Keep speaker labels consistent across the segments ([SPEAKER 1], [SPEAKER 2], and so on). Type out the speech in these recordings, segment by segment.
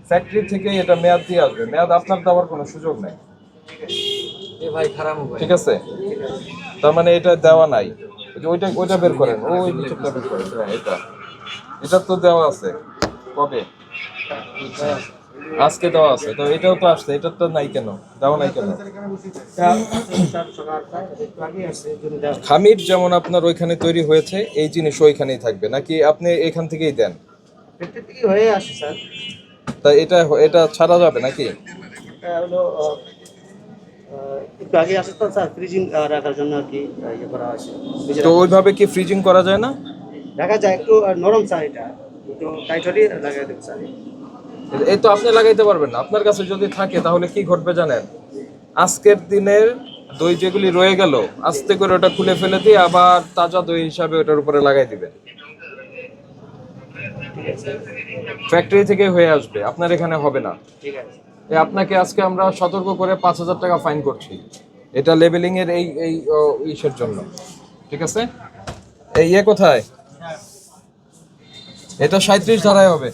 [SPEAKER 1] Factory থেকে এটা মেয়াদ দিয়ে আসবে, মেয়াদ আপনার দেওয়ার কোনো সুযোগ নাই। ঠিক আছে, তার মানে এটা দেওয়া নাই। ওইটা ওইটা বের করেন, ওই নিচেরটা বের করেন। হ্যাঁ, এটা তো দেওয়া আছে কবে, আজকে দেওয়া আছে, তো এটাও তো আসছে, এটা তো নাই কেন, দেওয়া নাই কেন? খামির যেমন আপনার ওইখানে তৈরি হয়েছে এই জিনিস ওইখানেই থাকবে নাকি আপনি এখান থেকেই দেন?
[SPEAKER 2] হয়ে আসে স্যার।
[SPEAKER 1] তা এটা এটা ছাড়া যাবে নাকি?
[SPEAKER 2] এটা হলো একটু আগে আসে তো স্যার, ফ্রিজিং রাখার জন্য আর কি ইয়ে করা আছে।
[SPEAKER 1] তো ওইভাবে কি ফ্রিজিং করা যায় না?
[SPEAKER 2] রাখা যায়, একটু নরম স্যার, এটা একটু টাইট হলে লাগাই দেবো স্যার।
[SPEAKER 1] এই তো আপনি লাগাইতে পারবেন না, আপনার কাছে যদি থাকে তাহলে কি ঘটবে জানেন? আজকের দিনের দই যেগুলি রয়ে গেল আস্তে করে ওটা খুলে ফেলে দিয়ে আবার তাজা দই হিসাবে ওটার উপরে লাগাই দিবেন। ফ্যাক্টরি থেকে হয়ে আসবে, আপনার এখানে হবে না।
[SPEAKER 2] ঠিক আছে।
[SPEAKER 1] আপনাকে আজকে আমরা সতর্ক করে 5,000 টাকা ফাইন করছি, এটা লেবেলিং এর এই এই ইসের জন্য। ঠিক আছে, এই ইয়ে কোথায়? এটা 37 ধারায় হবে।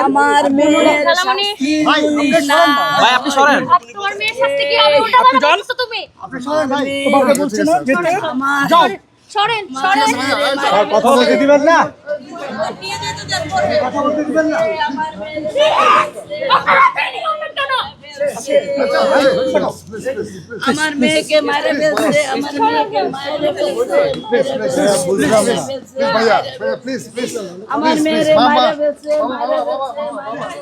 [SPEAKER 3] আমার মেয়ের শাস্তি
[SPEAKER 4] ভাই আপনি সরেন, তোমার মেয়ের শাস্তি কি হবে ওটা বলছো তুমি?
[SPEAKER 5] আপনি সরেন ভাই, তোমাকে বলছে না যেতে যাও।
[SPEAKER 4] সরেন সরেন,
[SPEAKER 5] কথা বলতে দিবেন না,
[SPEAKER 4] নিয়ে যেতে দেন পরে,
[SPEAKER 5] কথা বলতে দিবেন না।
[SPEAKER 4] আমার মেয়ের
[SPEAKER 3] আমার মেয়েকে মারে ফেলছে, আমার মেয়েকে মারে ফেলছে,
[SPEAKER 5] বুঝলাম না ভাইয়া, প্লিজ প্লিজ
[SPEAKER 3] আমার মেয়েরে মারে ফেলছে, মারে ফেলছে, মারে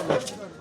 [SPEAKER 3] ফেলছে।